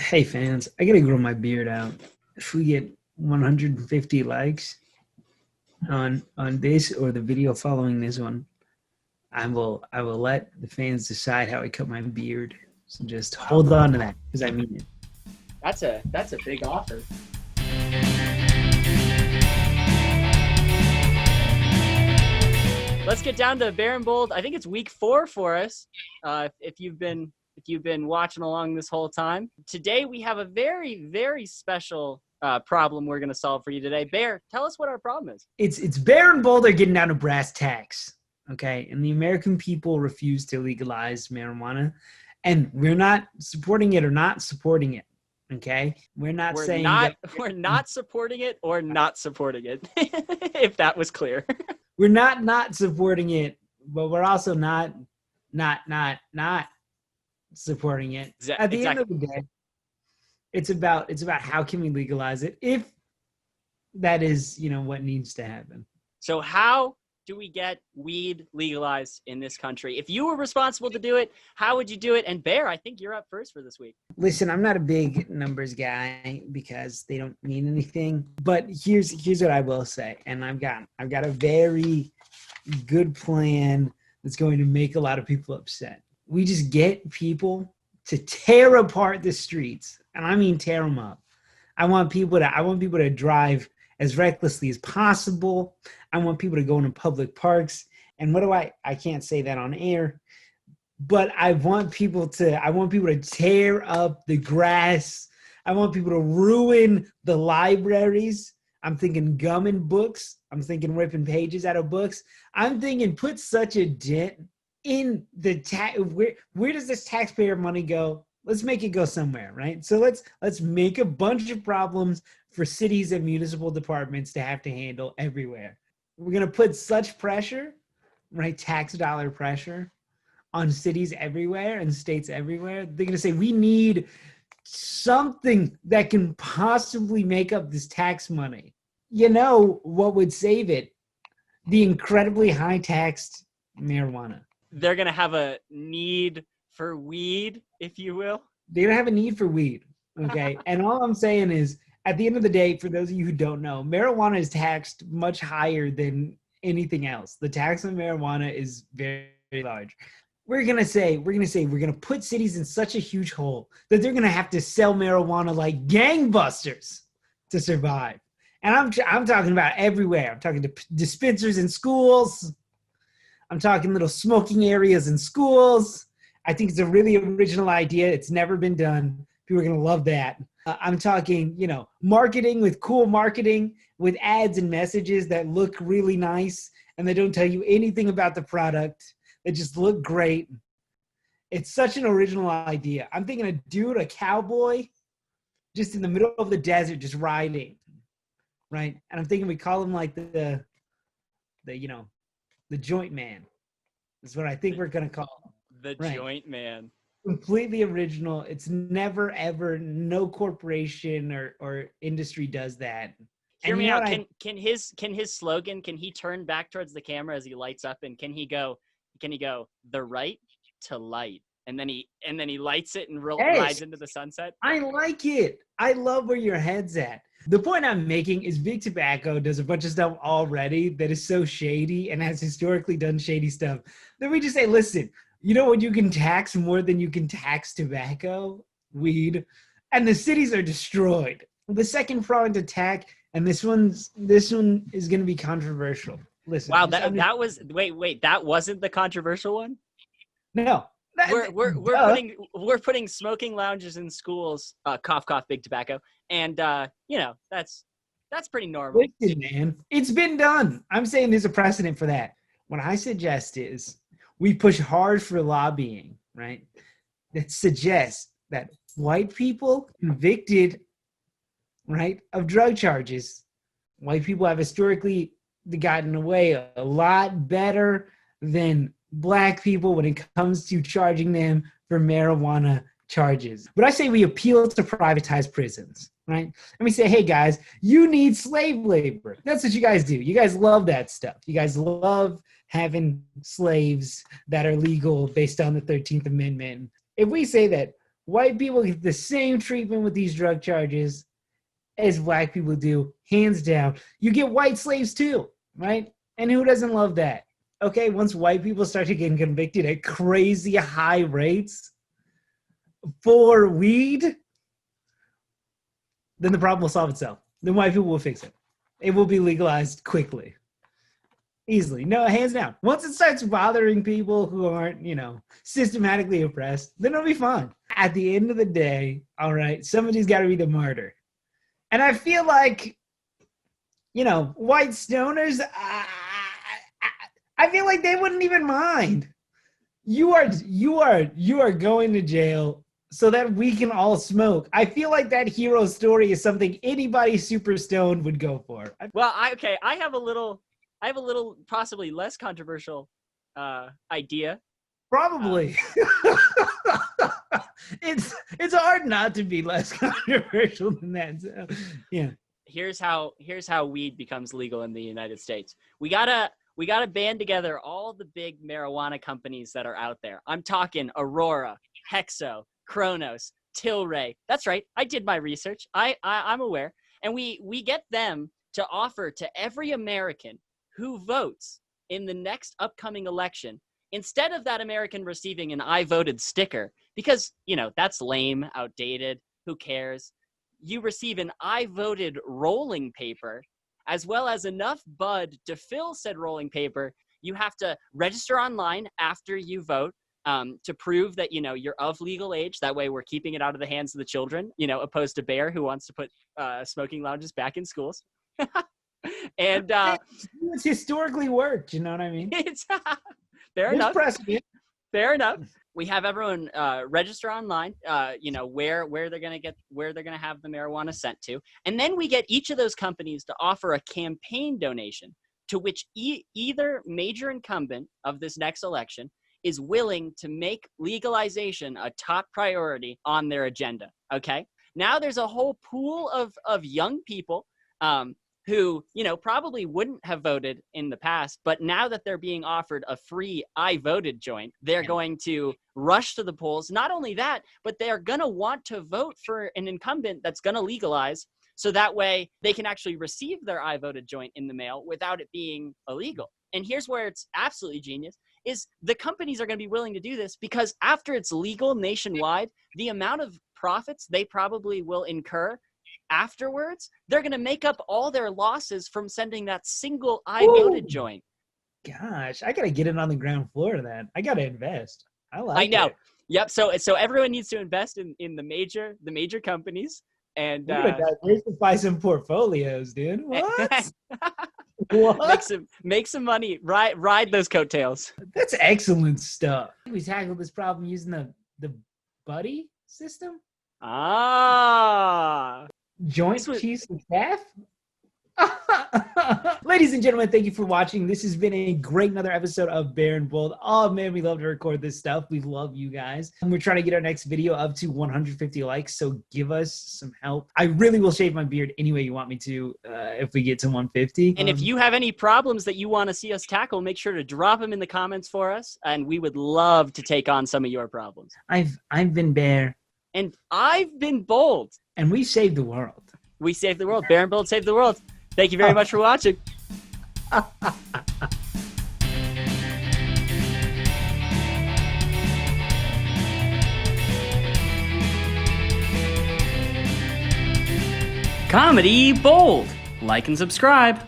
Hey fans, I gotta grow my beard out. If we get 150 likes on this or the video following this one, I will let the fans decide how I cut my beard. So just hold on to that because I mean it. That's a big offer. Let's get down to Bear and Bold. I think it's week 4 for us. If you've been watching along this whole time, today we have a very, very special problem we're going to solve for you today. Bear, tell us what our problem is. It's Bear and Bold are getting down to brass tacks, okay? And the American people refuse to legalize marijuana, and we're not supporting it or not supporting it. Okay, we're not supporting it or not supporting it. If that was clear. We're not supporting it, but we're also not supporting it. At the end of the day, it's about how can we legalize it if that is, what needs to happen. So how do we get weed legalized in this country? If you were responsible to do it, how would you do it? And Bear, I think you're up first for this week. Listen, I'm not a big numbers guy because they don't mean anything. But here's what I will say, and I've got a very good plan that's going to make a lot of people upset. We just get people to tear apart the streets, and I mean tear them up. I want people to drive as recklessly as possible. I want people to go into public parks. And I can't say that on air, but I want people to tear up the grass. I want people to ruin the libraries. I'm thinking gumming books. I'm thinking ripping pages out of books. I'm thinking put such a dent in the where does this taxpayer money go? Let's make it go somewhere, right? So let's make a bunch of problems for cities and municipal departments to have to handle everywhere. We're going to put such pressure, right, tax dollar pressure on cities everywhere and states everywhere. They're going to say, we need something that can possibly make up this tax money. You know what would save it? The incredibly high-taxed marijuana. They're going to have a need for weed, if you will. They're going to have a need for weed, okay? And all I'm saying is, at the end of the day, for those of you who don't know, marijuana is taxed much higher than anything else. The tax on marijuana is very, very large. We're going to put cities in such a huge hole that they're going to have to sell marijuana like gangbusters to survive. And I'm talking about everywhere. I'm talking to dispensaries in schools. I'm talking little smoking areas in schools. I think it's a really original idea. It's never been done. People are going to love that. I'm talking, marketing with cool marketing, with ads and messages that look really nice and they don't tell you anything about the product. They just look great. It's such an original idea. I'm thinking a cowboy, just in the middle of the desert, just riding, right? And I'm thinking we call him like the joint man. Is what I think we're going to call him. The joint man. Completely original. It's never ever, no corporation or industry does that. Hear me out. Can his slogan, can he turn back towards the camera as he lights up, and can he go the right to light, and then he lights it and rides into the sunset? I like it. I love where your head's at. The point I'm making is Big Tobacco does a bunch of stuff already that is so shady and has historically done shady stuff that we just say, listen, you know what you can tax more than you can tax tobacco? Weed. And the cities are destroyed. The second pronged attack, and this one is going to be controversial. Listen. Wow, that wasn't the controversial one? No. We're putting smoking lounges in schools, cough cough Big Tobacco, and that's pretty normal. Listen, man, it's been done. I'm saying there's a precedent for that. What I suggest is we push hard for lobbying, right? That suggests that white people convicted, right, of drug charges, white people have historically gotten away a lot better than black people when it comes to charging them for marijuana charges. But I say we appeal to privatized prisons, right? And we say, hey guys, you need slave labor. That's what you guys do. You guys love that stuff. You guys love having slaves that are legal based on the 13th Amendment. If we say that white people get the same treatment with these drug charges as black people do, hands down. You get white slaves too, right? And who doesn't love that? Okay, once white people start to get convicted at crazy high rates for weed, then the problem will solve itself. Then white people will fix it. It will be legalized quickly. Easily. No, hands down. Once it starts bothering people who aren't, systematically oppressed, then it'll be fine. At the end of the day, all right, somebody's got to be the martyr. And I feel like, white stoners, I feel like they wouldn't even mind. You are going to jail so that we can all smoke. I feel like that hero story is something anybody super stoned would go for. Well, I have a little possibly less controversial idea. Probably. It's hard not to be less controversial than that. So, yeah. Here's how weed becomes legal in the United States. We gotta band together all the big marijuana companies that are out there. I'm talking Aurora, Hexo, Kronos, Tilray. That's right. I did my research. I'm aware. And we get them to offer to every American who votes in the next upcoming election, instead of that American receiving an I voted sticker, because, that's lame, outdated, who cares? You receive an I voted rolling paper, as well as enough bud to fill said rolling paper. You have to register online after you vote to prove that, you're of legal age. That way we're keeping it out of the hands of the children, opposed to Bear, who wants to put smoking lounges back in schools. And it's historically worked, you know what I mean? It's fair enough. Precedent. Fair enough. We have everyone register online, where they're gonna have the marijuana sent to, and then we get each of those companies to offer a campaign donation to which either major incumbent of this next election is willing to make legalization a top priority on their agenda. Okay, now there's a whole pool of young people who, probably wouldn't have voted in the past, but now that they're being offered a free I voted joint, they're going to rush to the polls. Not only that, but they're going to want to vote for an incumbent that's going to legalize, so that way they can actually receive their I voted joint in the mail without it being illegal. And here's where it's absolutely genius, is the companies are going to be willing to do this because after it's legal nationwide, the amount of profits they probably will incur afterwards, they're going to make up all their losses from sending that single I voted joint. Gosh, I got to get in on the ground floor of that. I got to invest. I know. It. Yep. So everyone needs to invest in the major companies and diversify some portfolios, dude. What? What? Make some money. Ride those coattails. That's excellent stuff. We tackled this problem using the buddy system. Joint chiefs of staff? Ladies and gentlemen, thank you for watching. This has been a great another episode of Bear and Bold. Oh man, we love to record this stuff. We love you guys. And we're trying to get our next video up to 150 likes, so give us some help. I really will shave my beard any way you want me to if we get to 150. And if you have any problems that you want to see us tackle, make sure to drop them in the comments for us, and we would love to take on some of your problems. I've been Bear. And I've been Bold. And we saved the world. We saved the world. Bear and Bold saved the world. Thank you very much for watching. Comedy Bold. Like and subscribe.